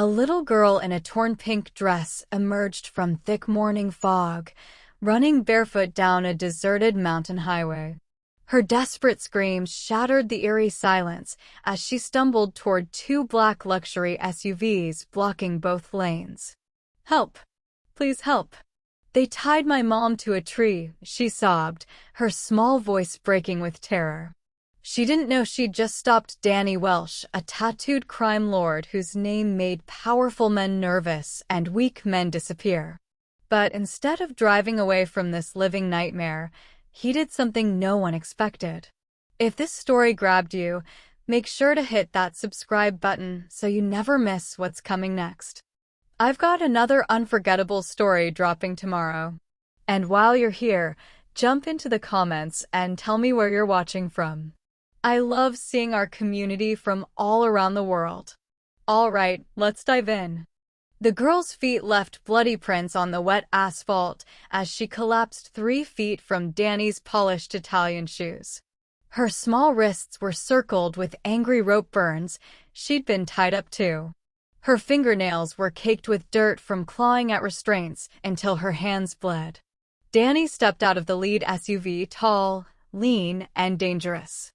A little girl in a torn pink dress emerged from thick morning fog, running barefoot down a deserted mountain highway. Her desperate screams shattered the eerie silence as she stumbled toward two black luxury SUVs blocking both lanes. "Help! Please help! They tied my mom to a tree," she sobbed, her small voice breaking with terror. She didn't know she'd just stopped Danny Welsh, a tattooed crime lord whose name made powerful men nervous and weak men disappear. But instead of driving away from this living nightmare, he did something no one expected. If this story grabbed you, make sure to hit that subscribe button so you never miss what's coming next. I've got another unforgettable story dropping tomorrow. And while you're here, jump into the comments and tell me where you're watching from. I love seeing our community from all around the world. All right, let's dive in. The girl's feet left bloody prints on the wet asphalt as she collapsed 3 feet from Danny's polished Italian shoes. Her small wrists were circled with angry rope burns. She'd been tied up too. Her fingernails were caked with dirt from clawing at restraints until her hands bled. Danny stepped out of the lead SUV, tall, lean, and dangerous.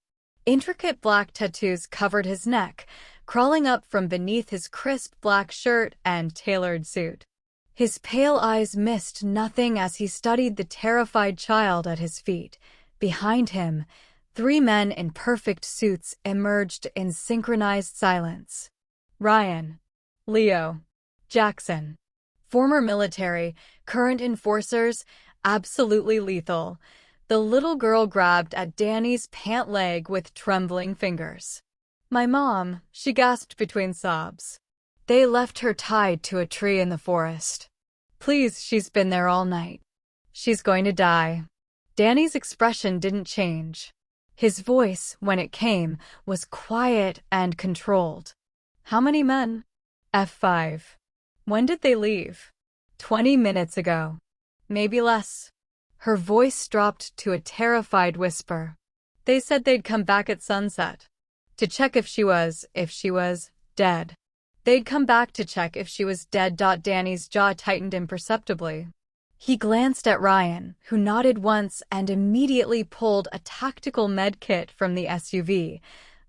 Intricate black tattoos covered his neck, crawling up from beneath his crisp black shirt and tailored suit. His pale eyes missed nothing as he studied the terrified child at his feet. Behind him, 3 men in perfect suits emerged in synchronized silence. Ryan, Leo, Jackson. Former military, current enforcers, absolutely lethal. The little girl grabbed at Danny's pant leg with trembling fingers. "My mom," she gasped between sobs. "They left her tied to a tree in the forest. Please, she's been there all night. She's going to die." Danny's expression didn't change. His voice, when it came, was quiet and controlled. "How many men?" "F5. When did they leave?" 20 minutes ago. Maybe less." Her voice dropped to a terrified whisper. "They said they'd come back at sunset. To check if she was dead. They'd come back to check if she was dead." Danny's jaw tightened imperceptibly. He glanced at Ryan, who nodded once and immediately pulled a tactical med kit from the SUV.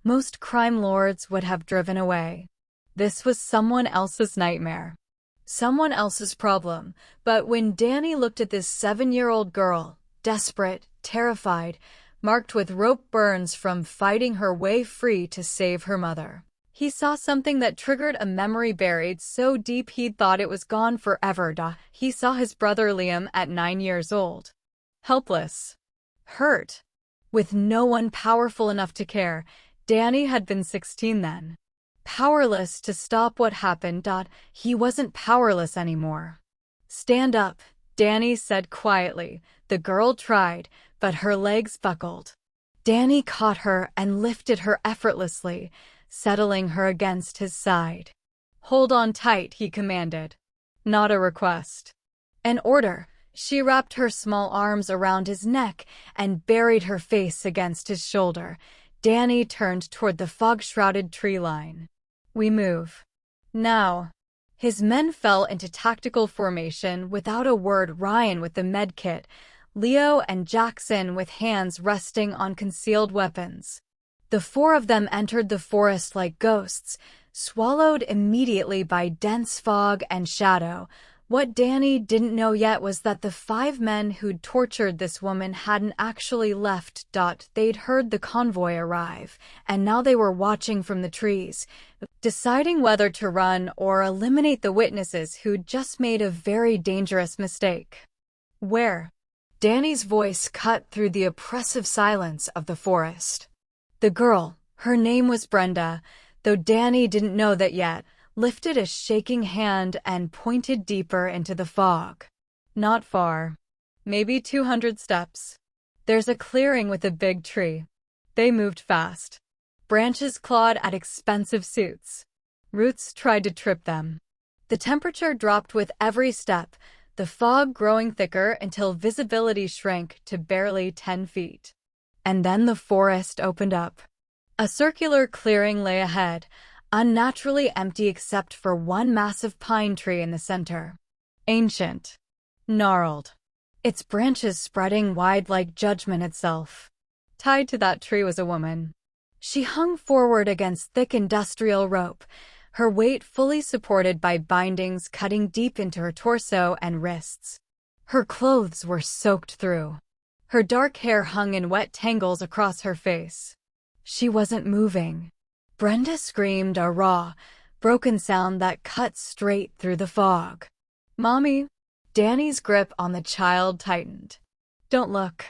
Most crime lords would have driven away. This was someone else's nightmare. Someone else's problem. But when Danny looked at this 7-year-old girl, desperate, terrified, marked with rope burns from fighting her way free to save her mother, he saw something that triggered a memory buried so deep he'd thought it was gone forever. He saw his brother Liam at 9 years old. Helpless. Hurt. With no one powerful enough to care. Danny had been 16 then. Powerless to stop what happened. He wasn't powerless anymore. "Stand up," Danny said quietly. The girl tried, but her legs buckled. Danny caught her and lifted her effortlessly, settling her against his side. "Hold on tight," he commanded. Not a request. An order. She wrapped her small arms around his neck and buried her face against his shoulder. Danny turned toward the fog-shrouded tree line. "We move. Now." His men fell into tactical formation without a word. Ryan with the med kit, Leo and Jackson with hands resting on concealed weapons. The 4 of them entered the forest like ghosts, swallowed immediately by dense fog and shadow. What Danny didn't know yet was that the 5 men who'd tortured this woman hadn't actually left. They'd heard the convoy arrive, and now they were watching from the trees, deciding whether to run or eliminate the witnesses who'd just made a very dangerous mistake. "Where?" Danny's voice cut through the oppressive silence of the forest. The girl, her name was Brenda, though Danny didn't know that yet, lifted a shaking hand and pointed deeper into the fog. "Not far. Maybe 200 steps. There's a clearing with a big tree." They moved fast. Branches clawed at expensive suits. Roots tried to trip them. The temperature dropped with every step, the fog growing thicker until visibility shrank to barely 10 feet. And then the forest opened up. A circular clearing lay ahead, unnaturally empty except for one massive pine tree in the center. Ancient. Gnarled. Its branches spreading wide like judgment itself. Tied to that tree was a woman. She hung forward against thick industrial rope, her weight fully supported by bindings cutting deep into her torso and wrists. Her clothes were soaked through. Her dark hair hung in wet tangles across her face. She wasn't moving. Brenda screamed a raw, broken sound that cut straight through the fog. "Mommy!" Danny's grip on the child tightened. "Don't look."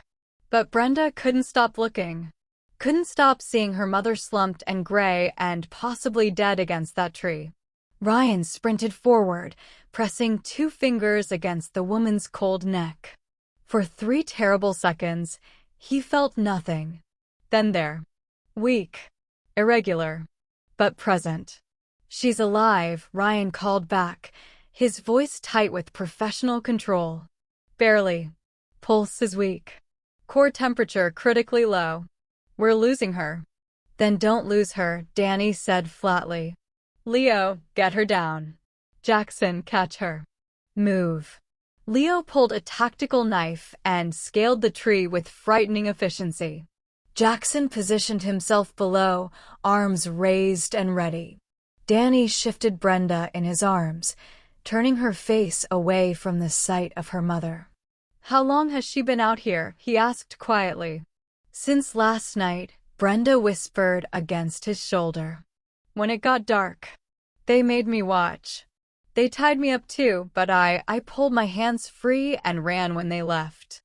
But Brenda couldn't stop looking. Couldn't stop seeing her mother slumped and gray and possibly dead against that tree. Ryan sprinted forward, pressing 2 fingers against the woman's cold neck. For 3 terrible seconds, he felt nothing. Then there. Weak. Irregular. But present. "She's alive," Ryan called back, his voice tight with professional control. "Barely. Pulse is weak. Core temperature critically low. We're losing her." "Then don't lose her," Danny said flatly. "Leo, get her down. Jackson, catch her. Move." Leo pulled a tactical knife and scaled the tree with frightening efficiency. Jackson positioned himself below, arms raised and ready. Danny shifted Brenda in his arms, turning her face away from the sight of her mother. "How long has she been out here?" he asked quietly. "Since last night," Brenda whispered against his shoulder. "When it got dark. They made me watch. They tied me up too, but I pulled my hands free and ran when they left.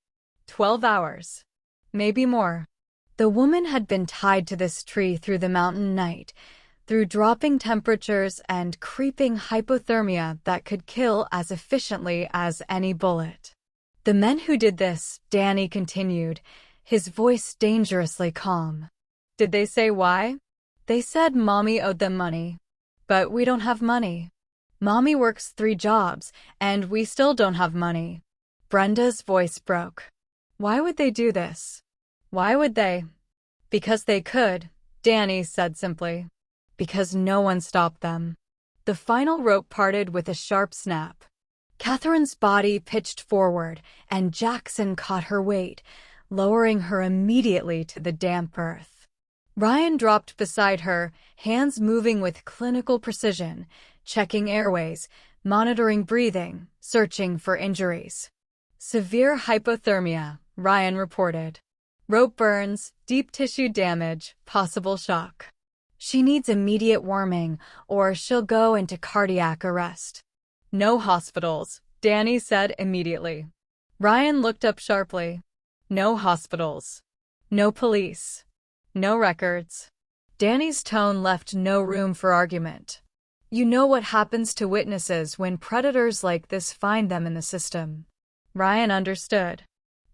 12 hours. Maybe more." The woman had been tied to this tree through the mountain night, through dropping temperatures and creeping hypothermia that could kill as efficiently as any bullet. "The men who did this," Danny continued, his voice dangerously calm. "Did they say why?" "They said Mommy owed them money. But we don't have money. Mommy works 3 jobs, and we still don't have money." Brenda's voice broke. "Why would they do this? Why would they?" "Because they could," Danny said simply. "Because no one stopped them." The final rope parted with a sharp snap. Catherine's body pitched forward, and Jackson caught her weight, lowering her immediately to the damp earth. Ryan dropped beside her, hands moving with clinical precision, checking airways, monitoring breathing, searching for injuries. "Severe hypothermia," Ryan reported. "Rope burns, deep tissue damage, possible shock. She needs immediate warming, or she'll go into cardiac arrest." "No hospitals," Danny said immediately. Ryan looked up sharply. "No hospitals. No police. No records." Danny's tone left no room for argument. "You know what happens to witnesses when predators like this find them in the system." Ryan understood.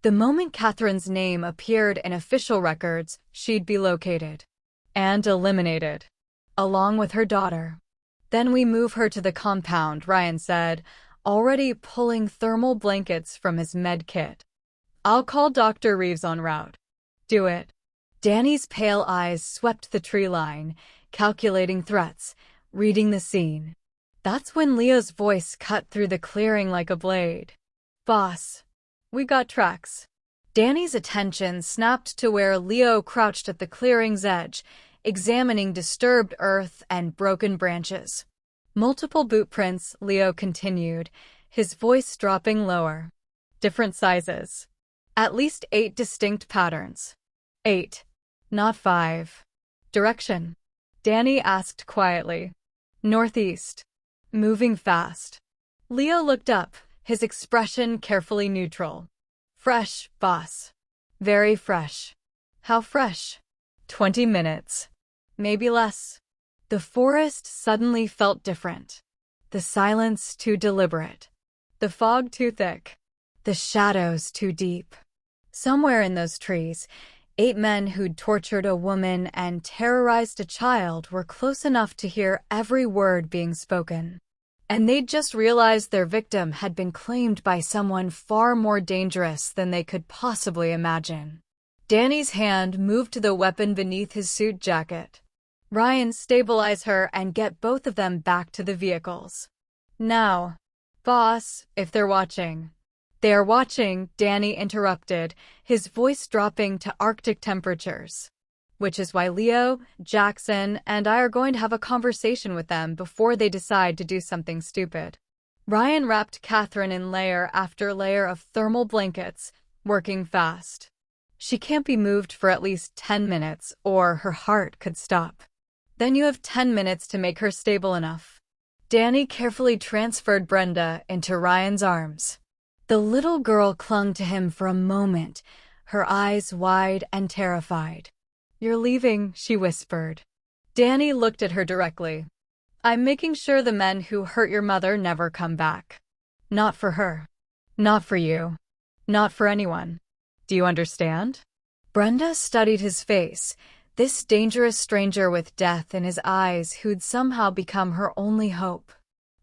The moment Catherine's name appeared in official records, she'd be located. And eliminated. Along with her daughter. "Then we move her to the compound," Ryan said, already pulling thermal blankets from his med kit. "I'll call Dr. Reeves en route." "Do it." Danny's pale eyes swept the tree line, calculating threats, reading the scene. That's when Leo's voice cut through the clearing like a blade. "Boss. We got tracks." Danny's attention snapped to where Leo crouched at the clearing's edge, examining disturbed earth and broken branches. "Multiple boot prints," Leo continued, his voice dropping lower. "Different sizes. At least 8 distinct patterns." 8. Not 5. "Direction?" Danny asked quietly. "Northeast. Moving fast." Leo looked up, his expression carefully neutral. "Fresh, boss. Very fresh." "How fresh?" 20 minutes. Maybe less." The forest suddenly felt different. The silence too deliberate. The fog too thick. The shadows too deep. Somewhere in those trees, 8 men who'd tortured a woman and terrorized a child were close enough to hear every word being spoken. And they'd just realized their victim had been claimed by someone far more dangerous than they could possibly imagine. Danny's hand moved to the weapon beneath his suit jacket. Ryan, stabilize her and get both of them back to the vehicles. Now. Boss, if they're watching. They are watching, Danny interrupted, his voice dropping to Arctic temperatures. Which is why Leo, Jackson, and I are going to have a conversation with them before they decide to do something stupid. Ryan wrapped Catherine in layer after layer of thermal blankets, working fast. She can't be moved for at least 10 minutes, or her heart could stop. Then you have 10 minutes to make her stable enough. Danny carefully transferred Brenda into Ryan's arms. The little girl clung to him for a moment, her eyes wide and terrified. You're leaving, she whispered. Danny looked at her directly. I'm making sure the men who hurt your mother never come back. Not for her. Not for you. Not for anyone. Do you understand? Brenda studied his face, this dangerous stranger with death in his eyes who'd somehow become her only hope.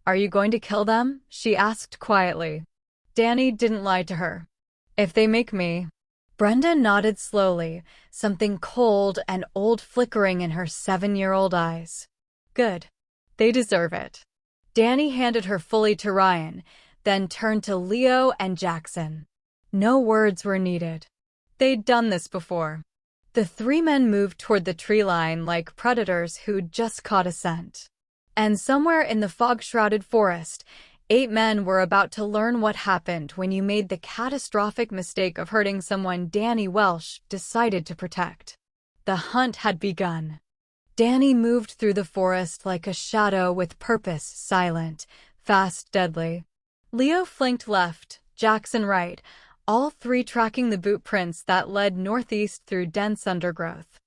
Are you going to kill them? She asked quietly. Danny didn't lie to her. If they make me. Brenda nodded slowly, something cold and old flickering in her 7-year-old eyes. Good. They deserve it. Danny handed her fully to Ryan, then turned to Leo and Jackson. No words were needed. They'd done this before. The three men moved toward the tree line like predators who'd just caught a scent. And somewhere in the fog-shrouded forest, 8 men were about to learn what happened when you made the catastrophic mistake of hurting someone Danny Welsh decided to protect. The hunt had begun. Danny moved through the forest like a shadow with purpose, silent, fast, deadly. Leo flanked left, Jackson right, all three tracking the boot prints that led northeast through dense undergrowth.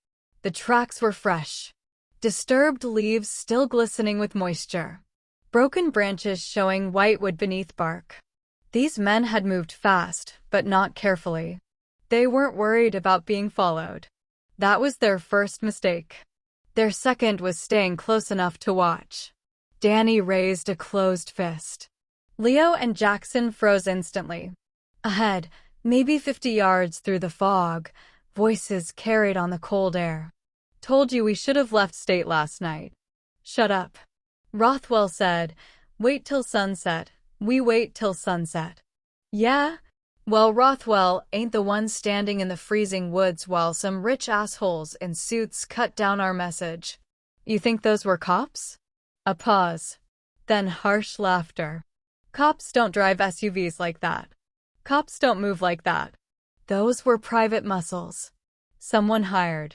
The tracks were fresh. Disturbed leaves still glistening with moisture. Broken branches showing white wood beneath bark. These men had moved fast, but not carefully. They weren't worried about being followed. That was their first mistake. Their second was staying close enough to watch. Danny raised a closed fist. Leo and Jackson froze instantly. Ahead, maybe 50 yards through the fog, voices carried on the cold air. Told you we should have left state last night. Shut up. Rothwell said, wait till sunset. We wait till sunset. Yeah? Well, Rothwell ain't the one standing in the freezing woods while some rich assholes in suits cut down our message. You think those were cops? A pause. Then harsh laughter. Cops don't drive SUVs like that. Cops don't move like that. Those were private muscles. Someone hired.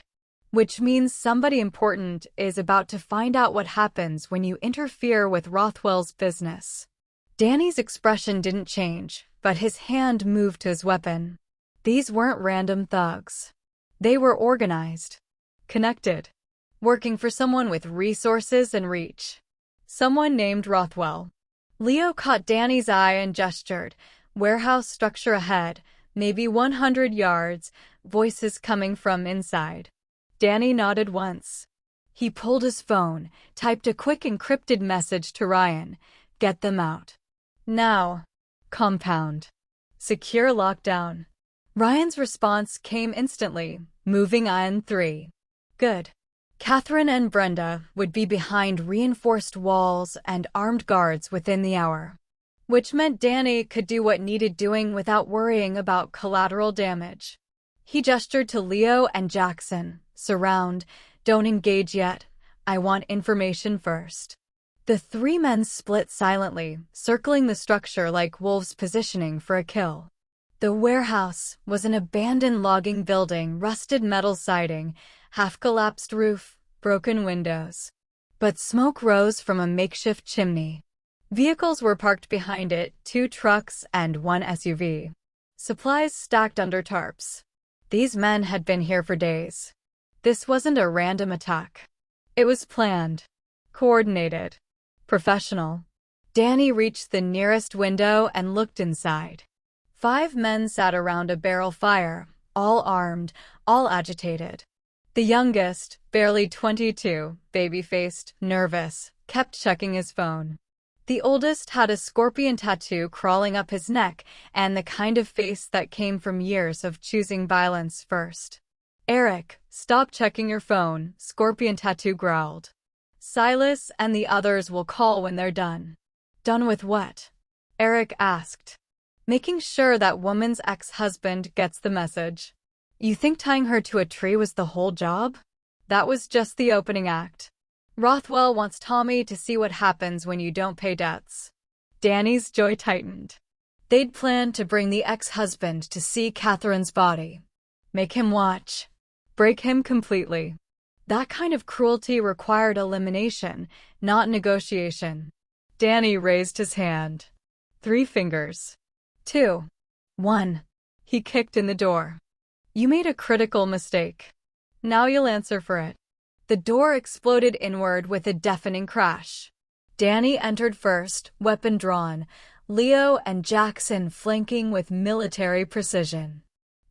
Which means somebody important is about to find out what happens when you interfere with Rothwell's business. Danny's expression didn't change, but his hand moved to his weapon. These weren't random thugs. They were organized. Connected. Working for someone with resources and reach. Someone named Rothwell. Leo caught Danny's eye and gestured. Warehouse structure ahead, maybe 100 yards, voices coming from inside. Danny nodded once. He pulled his phone, typed a quick encrypted message to Ryan. Get them out. Now. Compound. Secure lockdown. Ryan's response came instantly, moving on 3. Good. Catherine and Brenda would be behind reinforced walls and armed guards within the hour. Which meant Danny could do what needed doing without worrying about collateral damage. He gestured to Leo and Jackson. Surround. Don't engage yet. I want information first. The 3 men split silently, circling the structure like wolves positioning for a kill. The warehouse was an abandoned logging building, rusted metal siding, half-collapsed roof, broken windows. But smoke rose from a makeshift chimney. Vehicles were parked behind it, 2 trucks and 1 SUV. Supplies stacked under tarps. These men had been here for days. This wasn't a random attack. It was planned. Coordinated. Professional. Danny reached the nearest window and looked inside. 5 men sat around a barrel fire, all armed, all agitated. The youngest, barely 22, baby-faced, nervous, kept checking his phone. The oldest had a scorpion tattoo crawling up his neck and the kind of face that came from years of choosing violence first. Eric, stop checking your phone, Scorpion Tattoo growled. Silas and the others will call when they're done. Done with what? Eric asked, making sure that woman's ex-husband gets the message. You think tying her to a tree was the whole job? That was just the opening act. Rothwell wants Tommy to see what happens when you don't pay debts. Danny's jaw tightened. They'd planned to bring the ex-husband to see Catherine's body. Make him watch. Break him completely. That kind of cruelty required elimination, not negotiation. Danny raised his hand. 3 fingers. 2. 1. He kicked in the door. You made a critical mistake. Now you'll answer for it. The door exploded inward with a deafening crash. Danny entered first, weapon drawn, Leo and Jackson flanking with military precision.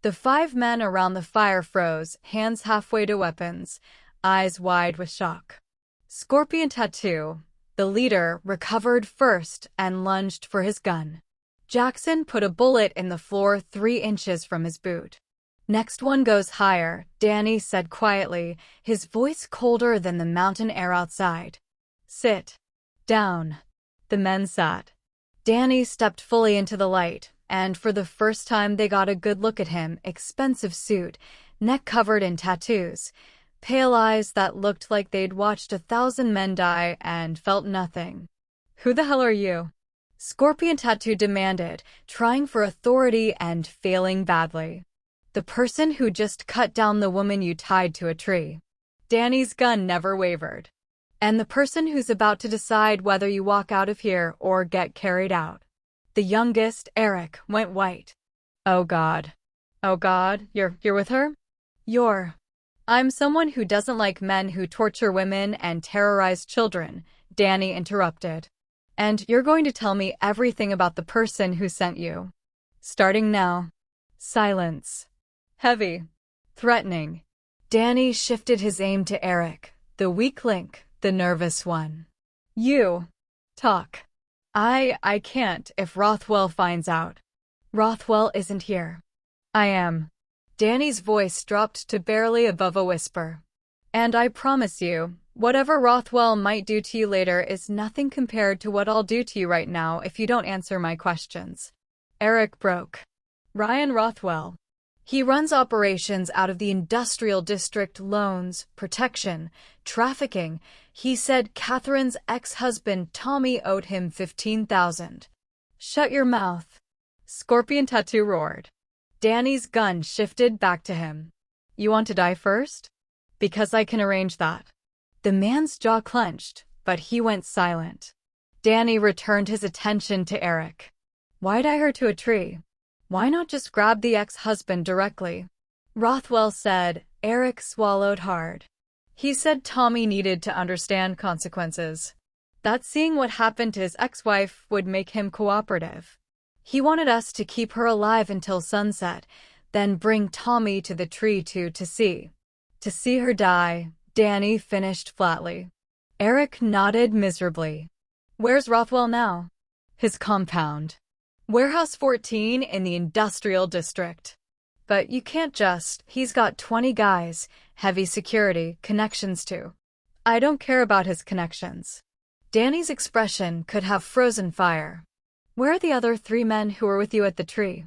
The 5 men around the fire froze, hands halfway to weapons, eyes wide with shock. Scorpion Tattoo, the leader, recovered first and lunged for his gun. Jackson put a bullet in the floor 3 inches from his boot. Next one goes higher, Danny said quietly, his voice colder than the mountain air outside. Sit down. The men sat. Danny stepped fully into the light, and for the first time they got a good look at him, expensive suit, neck covered in tattoos, pale eyes that looked like they'd watched 1,000 men die and felt nothing. Who the hell are you? Scorpion Tattoo demanded, trying for authority and failing badly. The person who just cut down the woman you tied to a tree. Danny's gun never wavered. And the person who's about to decide whether you walk out of here or get carried out. The youngest, Eric, went white. Oh God. Oh God, you're with her? I'm someone who doesn't like men who torture women and terrorize children, Danny interrupted. And you're going to tell me everything about the person who sent you. Starting now. Silence. Heavy. Threatening. Danny shifted his aim to Eric, the weak link, the nervous one. You. Talk. I can't if Rothwell finds out. Rothwell isn't here. I am. Danny's voice dropped to barely above a whisper. And I promise you, whatever Rothwell might do to you later is nothing compared to what I'll do to you right now if you don't answer my questions. Eric broke. Ryan Rothwell. He runs operations out of the industrial district, loans, protection, trafficking. He said Catherine's ex-husband Tommy owed him $15,000. Shut your mouth. Scorpion Tattoo roared. Danny's gun shifted back to him. You want to die first? Because I can arrange that. The man's jaw clenched, but he went silent. Danny returned his attention to Eric. Why tie her to a tree? Why not just grab the ex-husband directly? Rothwell said. Eric swallowed hard. He said Tommy needed to understand consequences. That seeing what happened to his ex-wife would make him cooperative. He wanted us to keep her alive until sunset, then bring Tommy to the tree to see. To see her die, Danny finished flatly. Eric nodded miserably. Where's Rothwell now? His compound. Warehouse 14 in the industrial district. But you can't just, he's got 20 guys, heavy security, connections to. I don't care about his connections. Danny's expression could have frozen fire. Where are the other 3 men who were with you at the tree?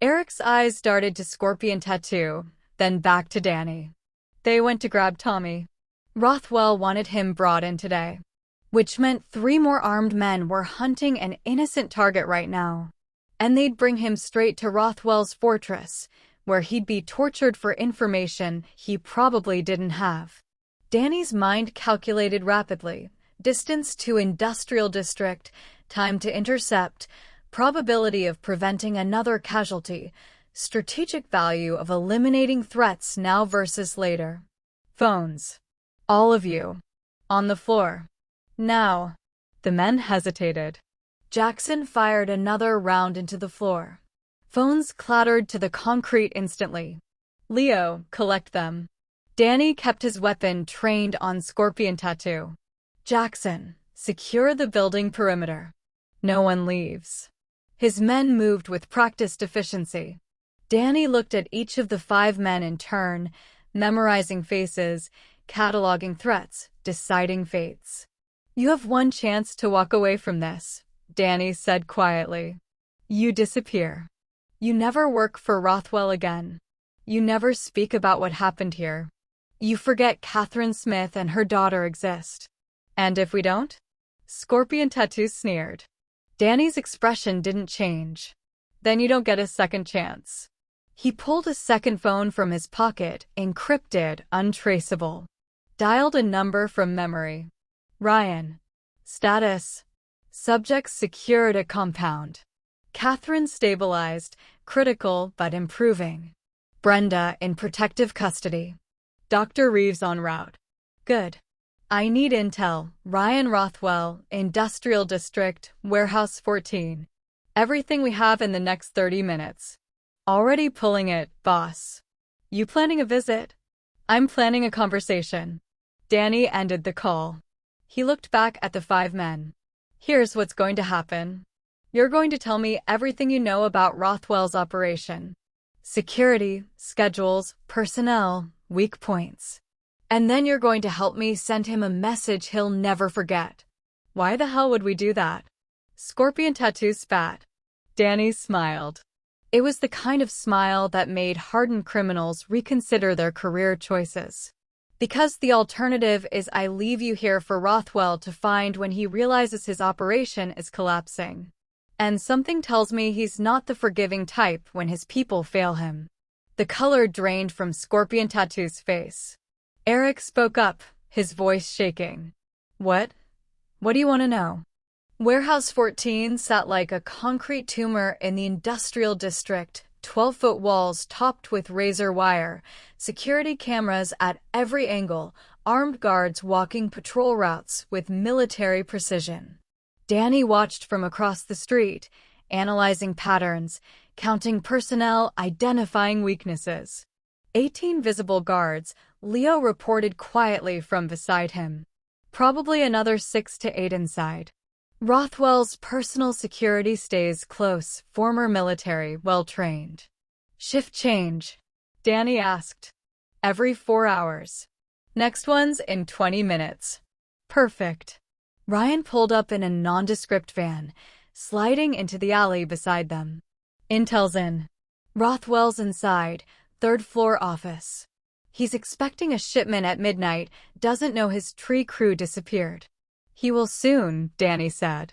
Eric's eyes darted to Scorpion Tattoo, then back to Danny. They went to grab Tommy. Rothwell wanted him brought in today. Which meant 3 more armed men were hunting an innocent target right now. And they'd bring him straight to Rothwell's fortress, where he'd be tortured for information he probably didn't have. Danny's mind calculated rapidly. Distance to industrial district, time to intercept, probability of preventing another casualty, strategic value of eliminating threats now versus later. Phones. All of you. On the floor. Now. The men hesitated. Jackson fired another round into the floor. Phones clattered to the concrete instantly. Leo, collect them. Danny kept his weapon trained on Scorpion Tattoo. Jackson, secure the building perimeter. No one leaves. His men moved with practiced efficiency. Danny looked at each of the 5 men in turn, memorizing faces, cataloging threats, deciding fates. You have one chance to walk away from this, Danny said quietly. You disappear. You never work for Rothwell again. You never speak about what happened here. You forget Catherine Smith and her daughter exist. And if we don't? Scorpion Tattoo sneered. Danny's expression didn't change. Then you don't get a second chance. He pulled a second phone from his pocket, encrypted, untraceable. Dialed a number from memory. Ryan. Status. Subject secured at compound. Catherine stabilized, critical but improving. Brenda in protective custody. Dr. Reeves en route. Good. I need intel. Ryan Rothwell, Industrial District, Warehouse 14. Everything we have in the next 30 minutes. Already pulling it, boss. You planning a visit? I'm planning a conversation. Danny ended the call. He looked back at the 5 men. Here's what's going to happen. You're going to tell me everything you know about Rothwell's operation. Security, schedules, personnel, weak points. And then you're going to help me send him a message he'll never forget. Why the hell would we do that? Scorpion Tattoo spat. Danny smiled. It was the kind of smile that made hardened criminals reconsider their career choices. Because the alternative is I leave you here for Rothwell to find when he realizes his operation is collapsing. And something tells me he's not the forgiving type when his people fail him. The color drained from Scorpion Tattoo's face. Eric spoke up, his voice shaking. What? What do you want to know? Warehouse 14 sat like a concrete tumor in the industrial district, 12-foot walls topped with razor wire, security cameras at every angle, armed guards walking patrol routes with military precision. Danny watched from across the street, analyzing patterns, counting personnel, identifying weaknesses. 18 visible guards, Leo reported quietly from beside him. Probably another 6 to 8 inside. Rothwell's personal security stays close, former military, well-trained. Shift change? Danny asked. Every 4 hours. Next one's in 20 minutes. Perfect. Ryan pulled up in a nondescript van, sliding into the alley beside them. Intel's in. Rothwell's inside, 3rd floor office. He's expecting a shipment at midnight, doesn't know his tree crew disappeared. He will soon, Danny said.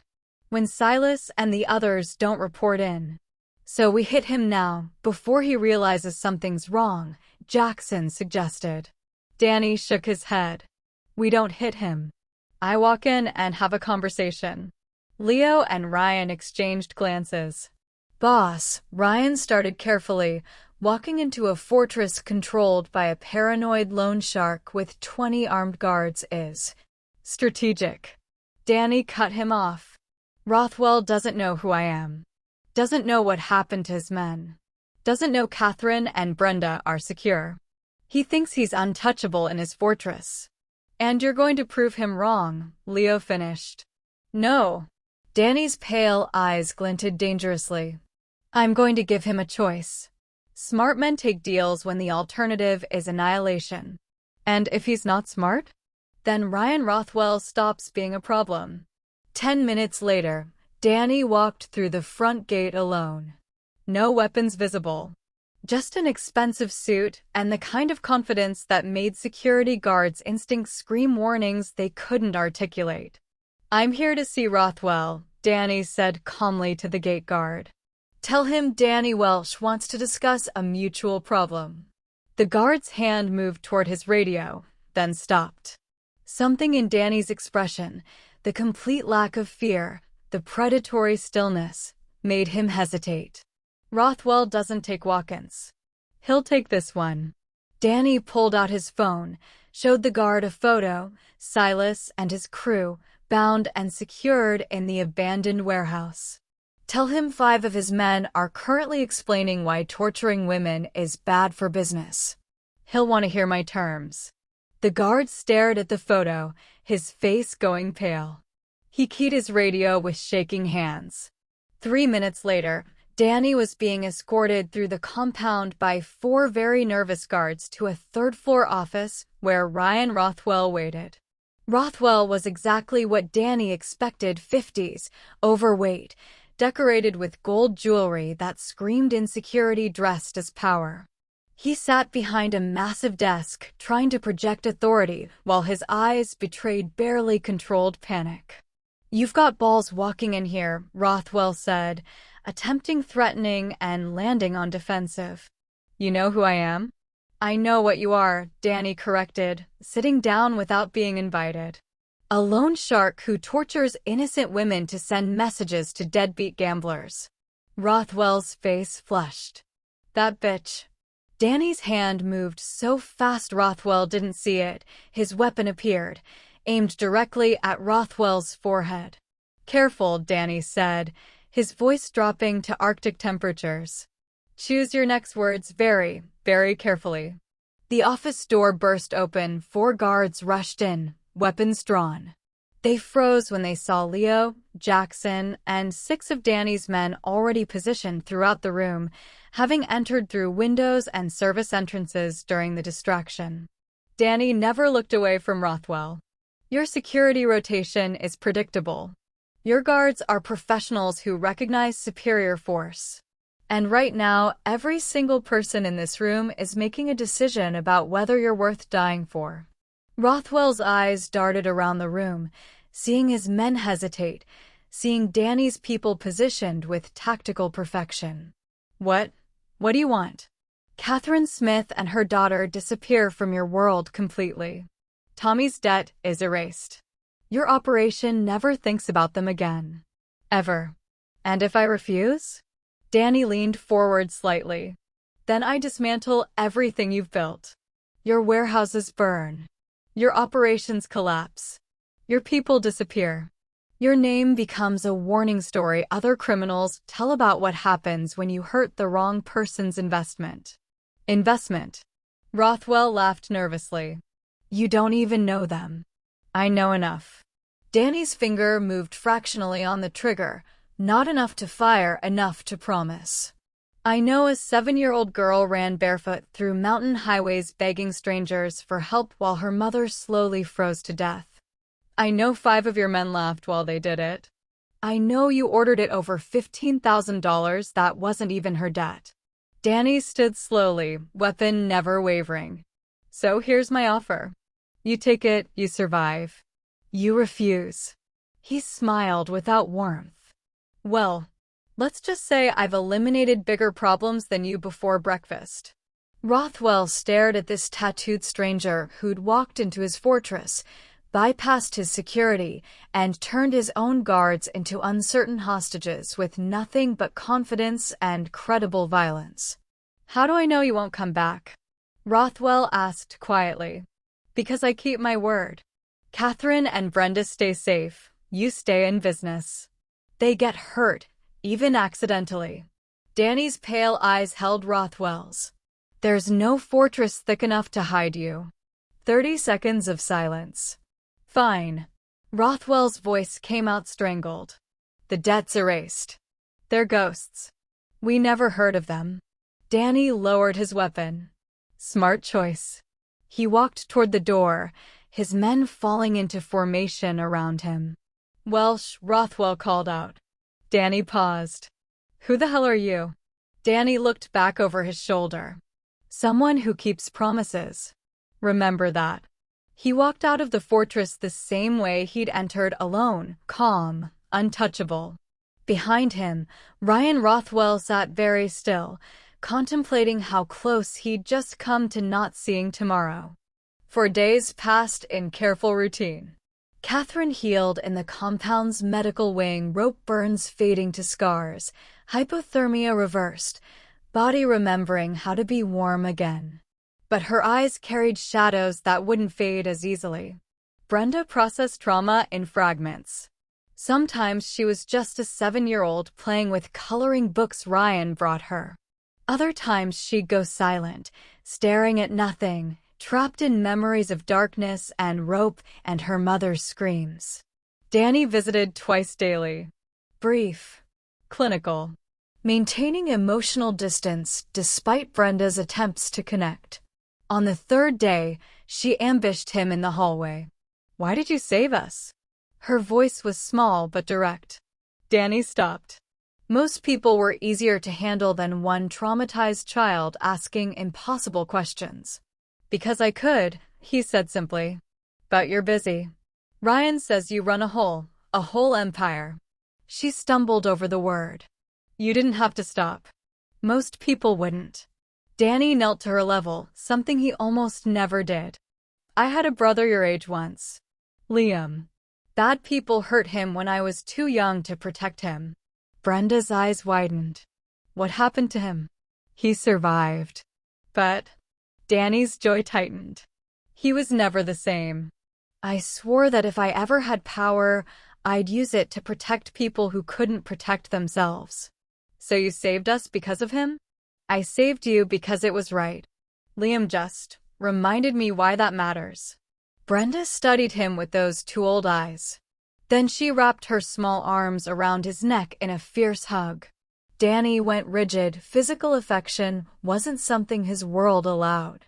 When Silas and the others don't report in. So we hit him now, before he realizes something's wrong, Jackson suggested. Danny shook his head. We don't hit him. I walk in and have a conversation. Leo and Ryan exchanged glances. Boss, Ryan started carefully, walking into a fortress controlled by a paranoid loan shark with 20 armed guards is strategic. Danny cut him off. Rothwell doesn't know who I am. Doesn't know what happened to his men. Doesn't know Catherine and Brenda are secure. He thinks he's untouchable in his fortress. And you're going to prove him wrong, Leo finished. No. Danny's pale eyes glinted dangerously. I'm going to give him a choice. Smart men take deals when the alternative is annihilation. And if he's not smart? Then Ryan Rothwell stops being a problem. 10 minutes later, Danny walked through the front gate alone. No weapons visible. Just an expensive suit and the kind of confidence that made security guards' instincts scream warnings they couldn't articulate. I'm here to see Rothwell, Danny said calmly to the gate guard. Tell him Danny Welsh wants to discuss a mutual problem. The guard's hand moved toward his radio, then stopped. Something in Danny's expression, the complete lack of fear, the predatory stillness, made him hesitate. Rothwell doesn't take walk-ins. He'll take this one. Danny pulled out his phone, showed the guard a photo, Silas and his crew, bound and secured in the abandoned warehouse. Tell him 5 of his men are currently explaining why torturing women is bad for business. He'll want to hear my terms. The guard stared at the photo, his face going pale. He keyed his radio with shaking hands. 3 minutes later, Danny was being escorted through the compound by 4 very nervous guards to a third-floor office where Ryan Rothwell waited. Rothwell was exactly what Danny expected: 50s, overweight, decorated with gold jewelry that screamed insecurity dressed as power. He sat behind a massive desk, trying to project authority, while his eyes betrayed barely controlled panic. "You've got balls walking in here," Rothwell said, attempting threatening and landing on defensive. "You know who I am?" "I know what you are," Danny corrected, sitting down without being invited. "A loan shark who tortures innocent women to send messages to deadbeat gamblers." Rothwell's face flushed. "That bitch." Danny's hand moved so fast Rothwell didn't see it. His weapon appeared, aimed directly at Rothwell's forehead. "Careful," Danny said, his voice dropping to Arctic temperatures. "Choose your next words very, very carefully." The office door burst open. 4 guards rushed in, weapons drawn. They froze when they saw Leo, Jackson, and 6 of Danny's men already positioned throughout the room, having entered through windows and service entrances during the distraction. Danny never looked away from Rothwell. "Your security rotation is predictable. Your guards are professionals who recognize superior force. And right now, every single person in this room is making a decision about whether you're worth dying for." Rothwell's eyes darted around the room, seeing his men hesitate, seeing Danny's people positioned with tactical perfection. What do you want?" "Catherine Smith and her daughter disappear from your world completely. Tommy's debt is erased. Your operation never thinks about them again. Ever. And if I refuse?" Danny leaned forward slightly. "Then I dismantle everything you've built. Your warehouses burn. Your operations collapse. Your people disappear. Your name becomes a warning story other criminals tell about what happens when you hurt the wrong person's investment." "Investment?" Rothwell laughed nervously. "You don't even know them." "I know enough." Danny's finger moved fractionally on the trigger, not enough to fire, enough to promise. "I know a 7-year-old girl ran barefoot through mountain highways begging strangers for help while her mother slowly froze to death. I know 5 of your men laughed while they did it. I know you ordered it over $15,000 that wasn't even her debt." Danny stood slowly, weapon never wavering. "So here's my offer. You take it, you survive. You refuse." He smiled without warmth. "Well, let's just say I've eliminated bigger problems than you before breakfast." Rothwell stared at this tattooed stranger who'd walked into his fortress, bypassed his security, and turned his own guards into uncertain hostages with nothing but confidence and credible violence. "How do I know you won't come back?" Rothwell asked quietly. "Because I keep my word. Catherine and Brenda stay safe. You stay in business. They get hurt, even accidentally." Danny's pale eyes held Rothwell's. "There's no fortress thick enough to hide you." 30 seconds of silence. "Fine." Rothwell's voice came out strangled. "The debt's erased. They're ghosts. We never heard of them." Danny lowered his weapon. "Smart choice." He walked toward the door, his men falling into formation around him. "Welsh," Rothwell called out. Danny paused. "Who the hell are you?" Danny looked back over his shoulder. "Someone who keeps promises. Remember that." He walked out of the fortress the same way he'd entered, alone, calm, untouchable. Behind him, Ryan Rothwell sat very still, contemplating how close he'd just come to not seeing tomorrow. For days passed in careful routine. Catherine healed in the compound's medical wing, rope burns fading to scars, hypothermia reversed, body remembering how to be warm again. But her eyes carried shadows that wouldn't fade as easily. Brenda processed trauma in fragments. Sometimes she was just a 7-year-old playing with coloring books Ryan brought her. Other times she'd go silent, staring at nothing, trapped in memories of darkness and rope and her mother's screams. Danny visited twice daily. Brief. Clinical. maintaining emotional distance despite Brenda's attempts to connect. On the third day, she ambushed him in the hallway. "Why did you save us?" Her voice was small but direct. Danny stopped. Most people were easier to handle than one traumatized child asking impossible questions. "Because I could," he said simply. "But you're busy. Ryan says you run a whole empire." She stumbled over the word. "You didn't have to stop." Most people wouldn't. Danny knelt to her level, something he almost never did. "I had a brother your age once. Liam. Bad people hurt him when I was too young to protect him." Brenda's eyes widened. "What happened to him?" "He survived." "But—" Danny's jaw tightened. "He was never the same. I swore that if I ever had power, I'd use it to protect people who couldn't protect themselves." "So you saved us because of him?" "I saved you because it was right. Liam just reminded me why that matters." Brenda studied him with those two old eyes. Then she wrapped her small arms around his neck in a fierce hug. Danny went rigid. Physical affection wasn't something his world allowed.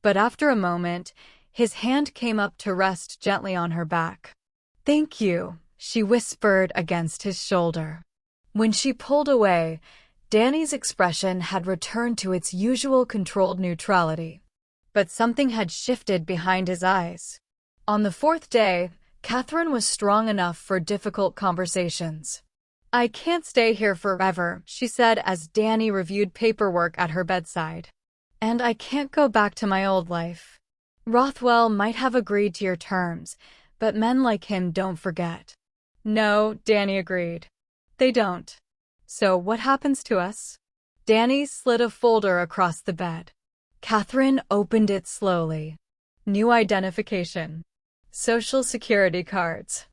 But after a moment, his hand came up to rest gently on her back. "Thank you," she whispered against his shoulder. When she pulled away, Danny's expression had returned to its usual controlled neutrality. But something had shifted behind his eyes. On the fourth day, Catherine was strong enough for difficult conversations. "I can't stay here forever," she said as Danny reviewed paperwork at her bedside. "And I can't go back to my old life. Rothwell might have agreed to your terms, but men like him don't forget." "No," Danny agreed. "They don't. So what happens to us?" Danny slid a folder across the bed. Catherine opened it slowly. New identification. Social security cards.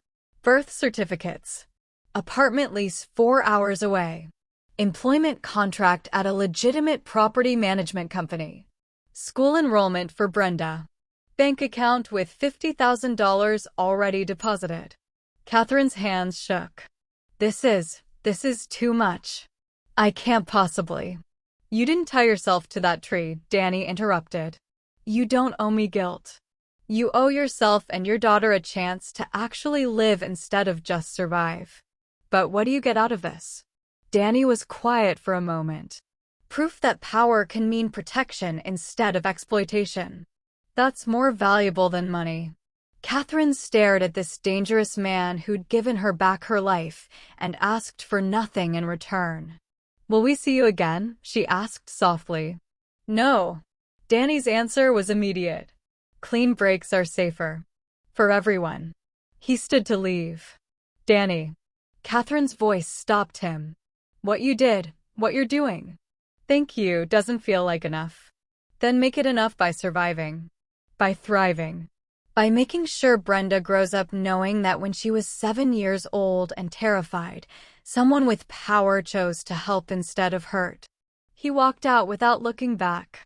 Birth certificates. Apartment lease 4 hours away. Employment contract at a legitimate property management company. School enrollment for Brenda. Bank account with $50,000 already deposited. Catherine's hands shook. This is too much. I can't possibly." "You didn't tie yourself to that tree," Danny interrupted. "You don't owe me guilt. You owe yourself and your daughter a chance to actually live instead of just survive." "But what do you get out of this?" Danny was quiet for a moment. "Proof that power can mean protection instead of exploitation. That's more valuable than money." Catherine stared at this dangerous man who'd given her back her life and asked for nothing in return. "Will we see you again?" she asked softly. "No." Danny's answer was immediate. "Clean breaks are safer. For everyone." He stood to leave. "Danny." Catherine's voice stopped him. "What you did, what you're doing. Thank you doesn't feel like enough. Then make it enough by surviving. By thriving. By making sure Brenda grows up knowing that when she was 7 years old and terrified, someone with power chose to help instead of hurt." He walked out without looking back.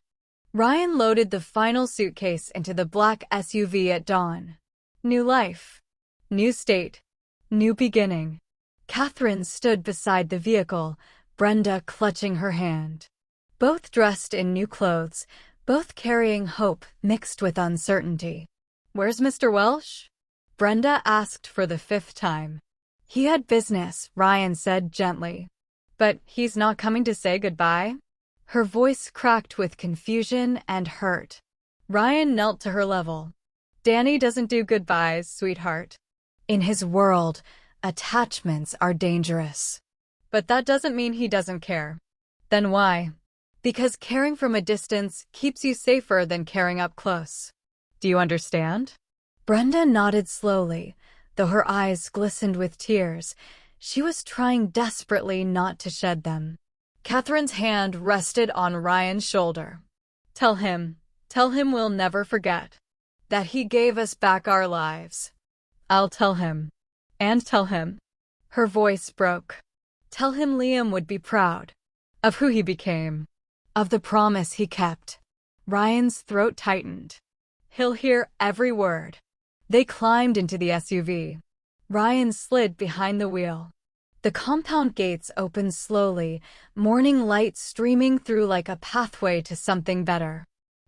Ryan loaded the final suitcase into the black SUV at dawn. New life. New state. New beginning. Catherine stood beside the vehicle, Brenda clutching her hand. Both dressed in new clothes, both carrying hope mixed with uncertainty. "Where's Mr. Welsh?" Brenda asked for the 5th time. "He had business," Ryan said gently. "But he's not coming to say goodbye?" Her voice cracked with confusion and hurt. Ryan knelt to her level. "Danny doesn't do goodbyes, sweetheart. In his world, attachments are dangerous." "But that doesn't mean he doesn't care." "Then why?" "Because caring from a distance keeps you safer than caring up close. Do you understand?" Brenda nodded slowly, though her eyes glistened with tears. She was trying desperately not to shed them. Catherine's hand rested on Ryan's shoulder. Tell him we'll never forget. That he gave us back our lives." "I'll tell him. And tell him." Her voice broke. "Tell him Liam would be proud. Of who he became. Of the promise he kept." Ryan's throat tightened. "He'll hear every word." They climbed into the SUV. Ryan slid behind the wheel. The compound gates opened slowly, morning light streaming through like a pathway to something better.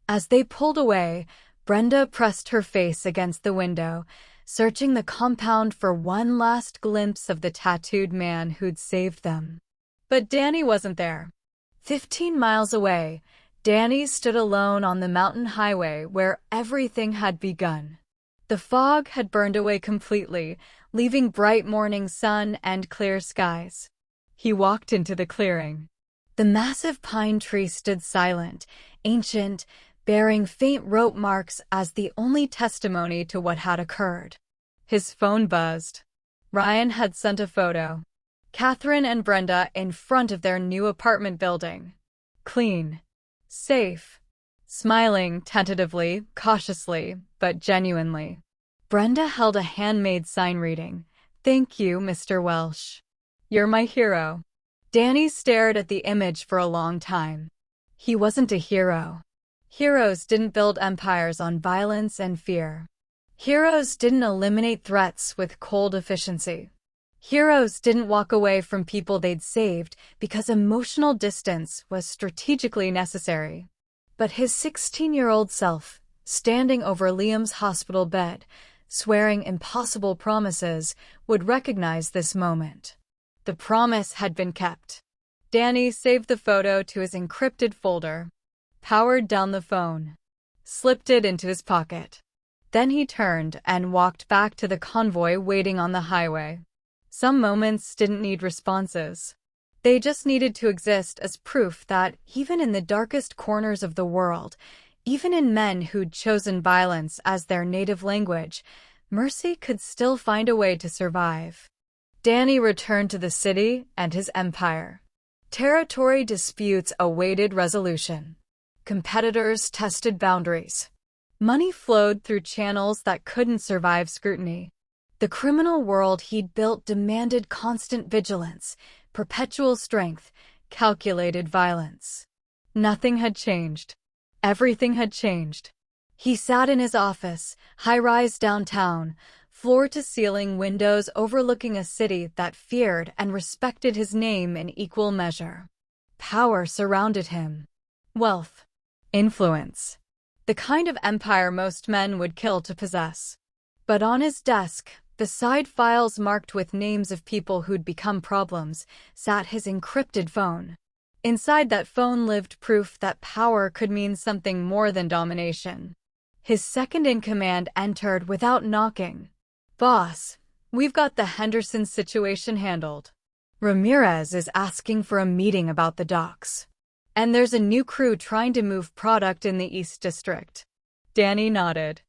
As they pulled away, Brenda pressed her face against the window, searching the compound for one last glimpse of the tattooed man who'd saved them. But Danny wasn't there. 15 miles away, Danny stood alone on the mountain highway where everything had begun. The fog had burned away completely, leaving bright morning sun and clear skies. He walked into the clearing. The massive pine tree stood silent, ancient, bearing faint rope marks as the only testimony to what had occurred. His phone buzzed. Ryan had sent a photo. Catherine and Brenda in front of their new apartment building. Clean. Safe. Smiling tentatively, cautiously, but genuinely. Brenda held a handmade sign reading, "Thank you, Mr. Welsh. You're my hero." Danny stared at the image for a long time. He wasn't a hero. Heroes didn't build empires on violence and fear. Heroes didn't eliminate threats with cold efficiency. Heroes didn't walk away from people they'd saved because emotional distance was strategically necessary. But his 16-year-old self, standing over Liam's hospital bed, swearing impossible promises, would recognize this moment. The promise had been kept. Danny saved the photo to his encrypted folder, powered down the phone, slipped it into his pocket. Then he turned and walked back to the convoy waiting on the highway. Some moments didn't need responses. They just needed to exist as proof that, even in the darkest corners of the world, even in men who'd chosen violence as their native language, mercy could still find a way to survive. Danny returned to the city and his empire. Territory disputes awaited resolution. Competitors tested boundaries. Money flowed through channels that couldn't survive scrutiny. The criminal world he'd built demanded constant vigilance, perpetual strength, calculated violence. Nothing had changed. Everything had changed. He sat in his office, high-rise downtown, floor-to-ceiling windows overlooking a city that feared and respected his name in equal measure. Power surrounded him. Wealth. Influence. The kind of empire most men would kill to possess. But on his desk, beside files marked with names of people who'd become problems, sat his encrypted phone. Inside that phone lived proof that power could mean something more than domination. His second-in-command entered without knocking. "Boss, we've got the Henderson situation handled. Ramirez is asking for a meeting about the docks. And there's a new crew trying to move product in the East District." Danny nodded.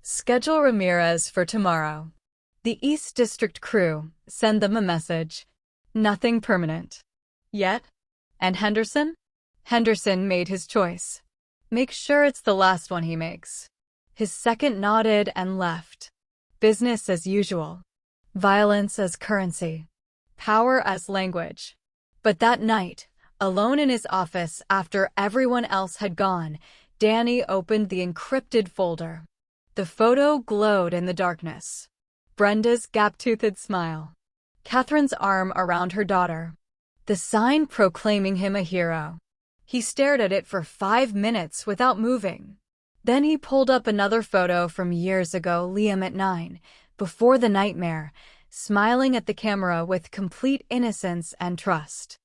"Schedule Ramirez for tomorrow. The East District crew, send them a message. Nothing permanent. Yet? And Henderson?" Henderson made his choice. "Make sure it's the last one he makes." His second nodded and left. Business as usual. Violence as currency. Power as language. But that night, alone in his office after everyone else had gone, Danny opened the encrypted folder. The photo glowed in the darkness. Brenda's gap-toothed smile. Catherine's arm around her daughter. The sign proclaiming him a hero. He stared at it for 5 minutes without moving. Then he pulled up another photo from years ago, Liam at 9, before the nightmare, smiling at the camera with complete innocence and trust.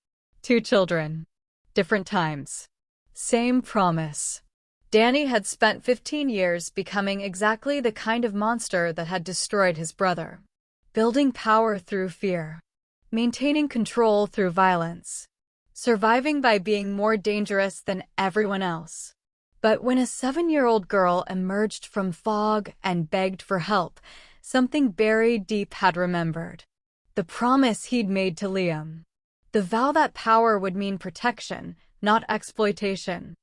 2 children. Different times. Same promise. Danny had spent 15 years becoming exactly the kind of monster that had destroyed his brother. Building power through fear. Maintaining control through violence. Surviving by being more dangerous than everyone else. But when a 7-year-old girl emerged from fog and begged for help, something buried deep had remembered. The promise he'd made to Liam. The vow that power would mean protection, not exploitation.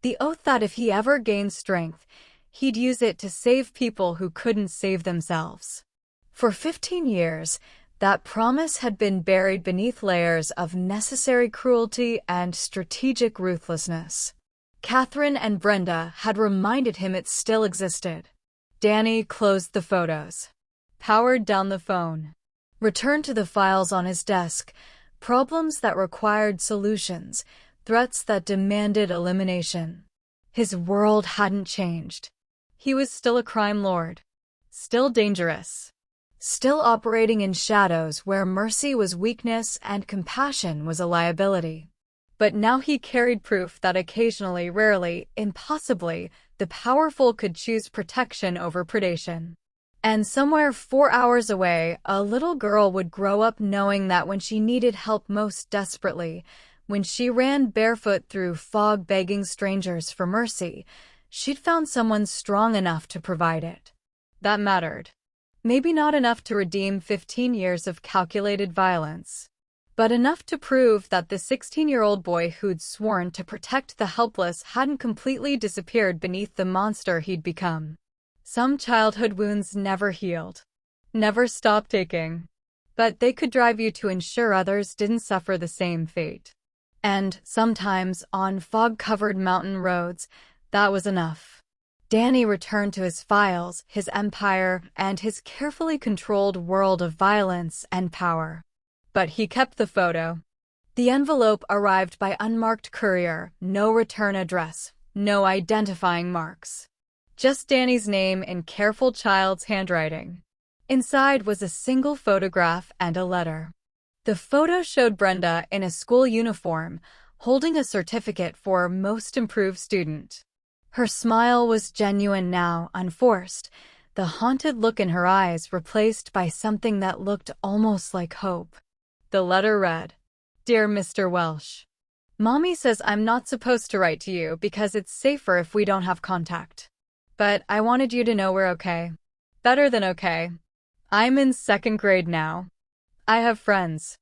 The oath that if he ever gained strength, he'd use it to save people who couldn't save themselves. For 15 years, that promise had been buried beneath layers of necessary cruelty and strategic ruthlessness. Catherine and Brenda had reminded him it still existed. Danny closed the photos. Powered down the phone. returned to the files on his desk, problems that required solutions, threats that demanded elimination. His world hadn't changed. He was still a crime lord, still dangerous, still operating in shadows where mercy was weakness and compassion was a liability. But now he carried proof that occasionally, rarely, impossibly, the powerful could choose protection over predation. And somewhere 4 hours away, a little girl would grow up knowing that when she needed help most desperately, when she ran barefoot through fog begging strangers for mercy, she'd found someone strong enough to provide it. That mattered. Maybe not enough to redeem 15 years of calculated violence, but enough to prove that the 16-year-old boy who'd sworn to protect the helpless hadn't completely disappeared beneath the monster he'd become. Some childhood wounds never healed, never stopped aching, but they could drive you to ensure others didn't suffer the same fate. And sometimes, on fog-covered mountain roads, that was enough. Danny returned to his files, his empire, and his carefully controlled world of violence and power. But he kept the photo. The envelope arrived by unmarked courier, no return address, no identifying marks. Just Danny's name in careful child's handwriting. Inside was a single photograph and a letter. The photo showed Brenda in a school uniform, holding a certificate for Most Improved Student. Her smile was genuine now, unforced, the haunted look in her eyes replaced by something that looked almost like hope. The letter read, "Dear Mr. Welsh, Mommy says I'm not supposed to write to you because it's safer if we don't have contact. But I wanted you to know we're okay. Better than okay. I'm in 2nd grade now. I have friends.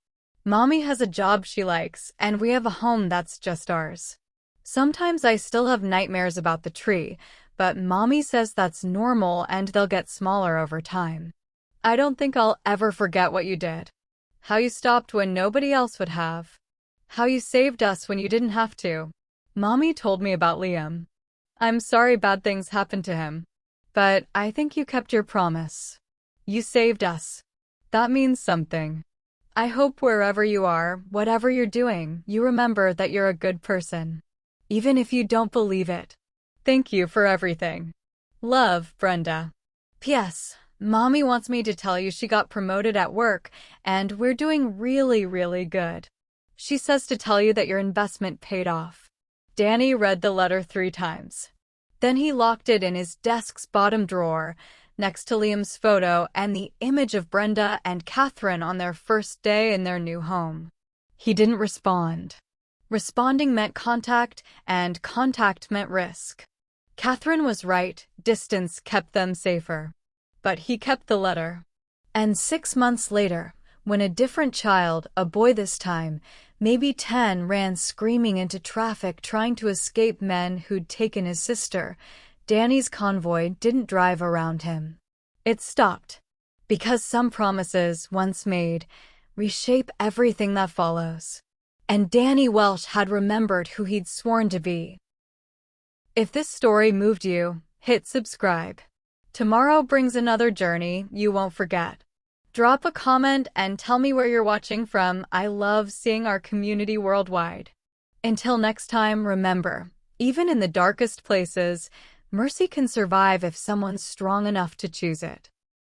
Mommy has a job she likes, and we have a home that's just ours. Sometimes I still have nightmares about the tree, but Mommy says that's normal and they'll get smaller over time. I don't think I'll ever forget what you did. How you stopped when nobody else would have. How you saved us when you didn't have to. Mommy told me about Liam. I'm sorry bad things happened to him. But I think you kept your promise. You saved us. That means something. I hope wherever you are, whatever you're doing, you remember that you're a good person. Even if you don't believe it. Thank you for everything. Love, Brenda. P.S. Mommy wants me to tell you she got promoted at work, and we're doing really, really good. She says to tell you that your investment paid off." Danny read the letter 3 times. Then he locked it in his desk's bottom drawer, next to Liam's photo and the image of Brenda and Catherine on their first day in their new home. He didn't respond. Responding meant contact, and contact meant risk. Catherine was right, distance kept them safer. But he kept the letter. And 6 months later, when a different child, a boy this time, maybe 10, ran screaming into traffic trying to escape men who'd taken his sister, Danny's convoy didn't drive around him. It stopped. Because some promises, once made, reshape everything that follows. And Danny Welsh had remembered who he'd sworn to be. If this story moved you, hit subscribe. Tomorrow brings another journey you won't forget. Drop a comment and tell me where you're watching from. I love seeing our community worldwide. Until next time, remember, even in the darkest places, mercy can survive if someone's strong enough to choose it.